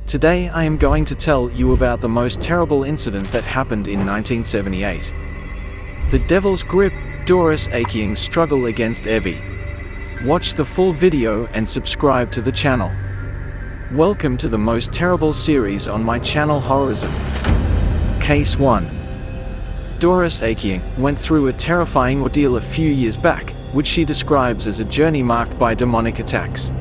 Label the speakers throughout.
Speaker 1: Today I am going to tell you about the most terrible incident that happened in 1978. The Devil's Grip, Doris Aking's struggle against Evie. Watch the full video and subscribe to the channel. Welcome to the most terrible series on my channel, Horrorism. Case 1. Doris Aking went through a terrifying ordeal a few years back, which she describes as a journey marked by demonic attacks.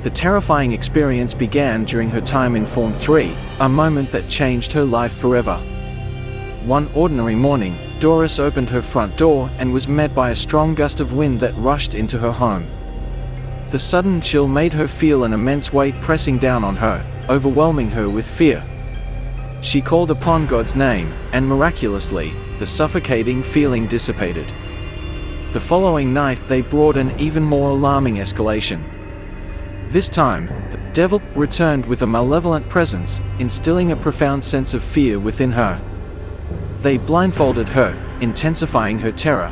Speaker 1: The terrifying experience began during her time in Form 3, a moment that changed her life forever. One ordinary morning, Doris opened her front door and was met by a strong gust of wind that rushed into her home. The sudden chill made her feel an immense weight pressing down on her, overwhelming her with fear. She called upon God's name, and miraculously, the suffocating feeling dissipated. The following night they brought an even more alarming escalation. This time, the devil returned with a malevolent presence, instilling a profound sense of fear within her. They blindfolded her, intensifying her terror.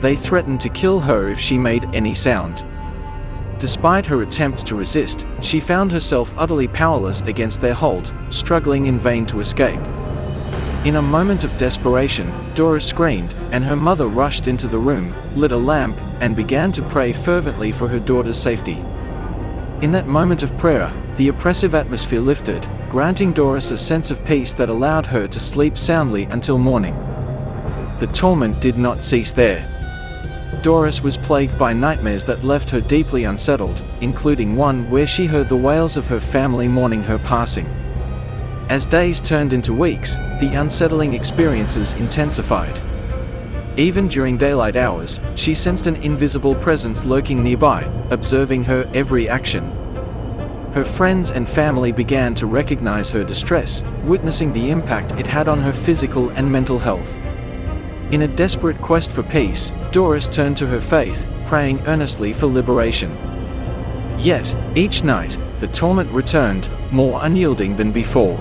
Speaker 1: They threatened to kill her if she made any sound. Despite her attempts to resist, she found herself utterly powerless against their hold, struggling in vain to escape. In a moment of desperation, Doris screamed, and her mother rushed into the room, lit a lamp, and began to pray fervently for her daughter's safety. In that moment of prayer, the oppressive atmosphere lifted, granting Doris a sense of peace that allowed her to sleep soundly until morning. The torment did not cease there. Doris was plagued by nightmares that left her deeply unsettled, including one where she heard the wails of her family mourning her passing. As days turned into weeks, the unsettling experiences intensified. Even during daylight hours, she sensed an invisible presence lurking nearby, observing her every action. Her friends and family began to recognize her distress, witnessing the impact it had on her physical and mental health. In a desperate quest for peace, Doris turned to her faith, praying earnestly for liberation. Yet, each night, the torment returned, more unyielding than before.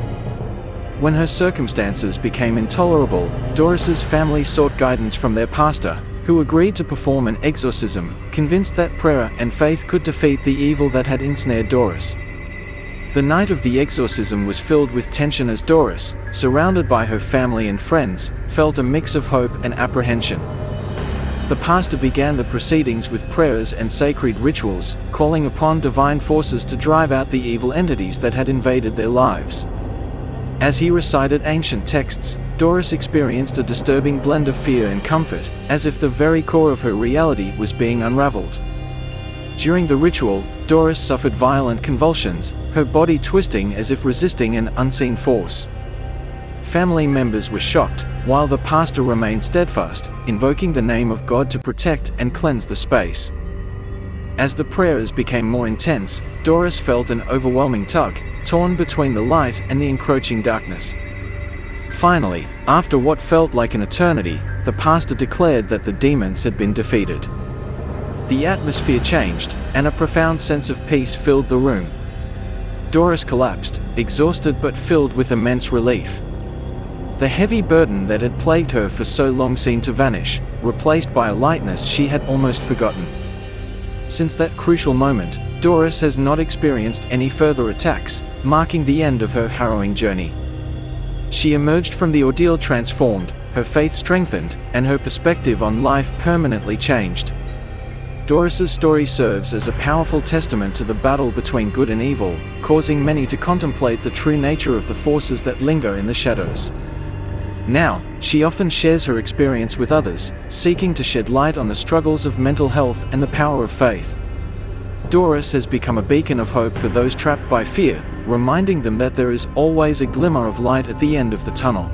Speaker 1: When her circumstances became intolerable, Doris's family sought guidance from their pastor, who agreed to perform an exorcism, convinced that prayer and faith could defeat the evil that had ensnared Doris. The night of the exorcism was filled with tension as Doris, surrounded by her family and friends, felt a mix of hope and apprehension. The pastor began the proceedings with prayers and sacred rituals, calling upon divine forces to drive out the evil entities that had invaded their lives. As he recited ancient texts, Doris experienced a disturbing blend of fear and comfort, as if the very core of her reality was being unraveled. During the ritual, Doris suffered violent convulsions, her body twisting as if resisting an unseen force. Family members were shocked, while the pastor remained steadfast, invoking the name of God to protect and cleanse the space. As the prayers became more intense, Doris felt an overwhelming tug, torn between the light and the encroaching darkness. Finally, after what felt like an eternity, the pastor declared that the demons had been defeated. The atmosphere changed, and a profound sense of peace filled the room. Doris collapsed, exhausted but filled with immense relief. The heavy burden that had plagued her for so long seemed to vanish, replaced by a lightness she had almost forgotten. Since that crucial moment, Doris has not experienced any further attacks, marking the end of her harrowing journey. She emerged from the ordeal transformed, her faith strengthened, and her perspective on life permanently changed. Doris's story serves as a powerful testament to the battle between good and evil, causing many to contemplate the true nature of the forces that linger in the shadows. Now, she often shares her experience with others, seeking to shed light on the struggles of mental health and the power of faith. Doris has become a beacon of hope for those trapped by fear, reminding them that there is always a glimmer of light at the end of the tunnel.